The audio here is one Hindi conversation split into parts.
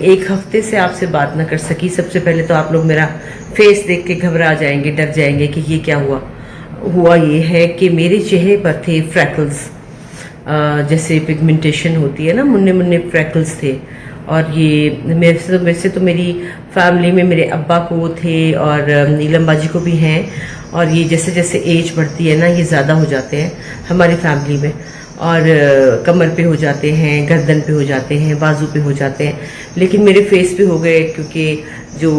एक हफ्ते से आपसे बात ना कर सकी। सबसे पहले तो आप लोग मेरा फेस देख के घबरा जाएंगे, डर जाएंगे कि ये क्या हुआ ये है कि मेरे चेहरे पर थे फ्रैकल्स, जैसे पिगमेंटेशन होती है ना, मुन्ने मुन्ने फ्रैकल्स थे। और ये वैसे तो मेरी फैमिली में मेरे अब्बा को थे और नीलम बाजी को भी हैं। और ये जैसे जैसे एज बढ़ती है ना, ये ज़्यादा हो जाते हैं हमारी फैमिली में। और कमर पे हो जाते हैं, गर्दन पे हो जाते हैं, बाजू पे हो जाते हैं। लेकिन मेरे फेस पे हो गए, क्योंकि जो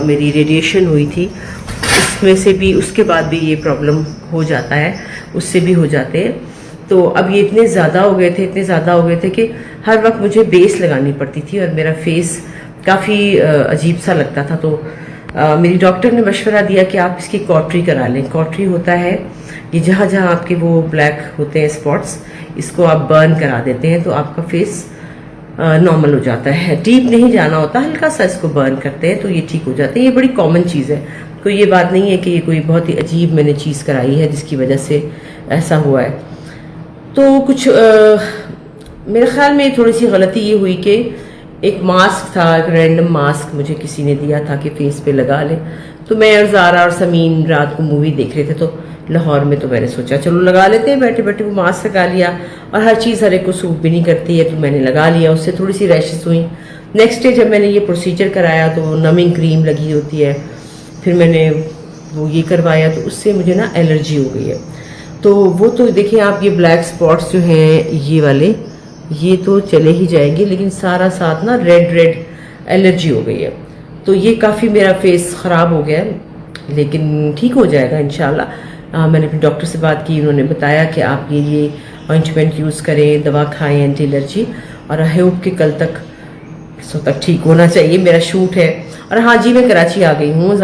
मेरी रेडिएशन हुई थी उसमें से भी, उसके बाद भी ये प्रॉब्लम हो जाता है, उससे भी हो जाते हैं। तो अब ये इतने ज़्यादा हो गए थे कि हर वक्त मुझे बेस लगानी पड़ती थी और मेरा फेस काफ़ी अजीब सा लगता था। तो मेरी डॉक्टर ने मशवरा दिया कि आप इसकी कॉटरी करा लें। कॉटरी होता है ये जहाँ जहाँ आपके वो ब्लैक होते हैं स्पॉट्स, इसको आप बर्न करा देते हैं तो आपका फेस नॉर्मल हो जाता है। डीप नहीं जाना होता, हल्का सा इसको बर्न करते हैं तो ये ठीक हो जाते हैं। ये बड़ी कॉमन चीज़ है, कोई ये बात नहीं है कि ये कोई बहुत ही अजीब मैंने चीज़ कराई है जिसकी वजह से ऐसा हुआ है। तो कुछ मेरे ख्याल में थोड़ी सी गलती ये हुई कि एक मास्क था, एक रैंडम मास्क मुझे किसी ने दिया था कि फेस पे लगा ले। तो मैं और ज़ारा और समीन रात को मूवी देख रहे थे तो लाहौर में, तो मैंने सोचा चलो लगा लेते हैं, बैठे बैठे वो मास्क लगा लिया। और हर चीज़ हर एक को सूट भी नहीं करती है, तो मैंने लगा लिया, उससे थोड़ी सी रैशेस हुई। नेक्स्ट डे जब मैंने ये प्रोसीजर कराया तो नमिंग क्रीम लगी होती है, फिर मैंने वो ये करवाया तो उससे मुझे ना एलर्जी हो गई है। तो वो तो देखिए आप, ये ब्लैक स्पॉट्स जो हैं ये वाले, ये तो चले ही जाएंगे, लेकिन सारा साथ ना रेड एलर्जी हो गई है। तो ये काफ़ी मेरा फेस ख़राब हो गया है, लेकिन ठीक हो जाएगा इंशाल्लाह। मैंने अपने डॉक्टर से बात की, उन्होंने बताया कि आप ये ऑइंटमेंट यूज़ करें, दवा खाएं एंटी एलर्जी, और आई होप कि कल तक ठीक होना चाहिए। मेरा शूट है। और हाँ जी, मैं कराची आ गई हूँ।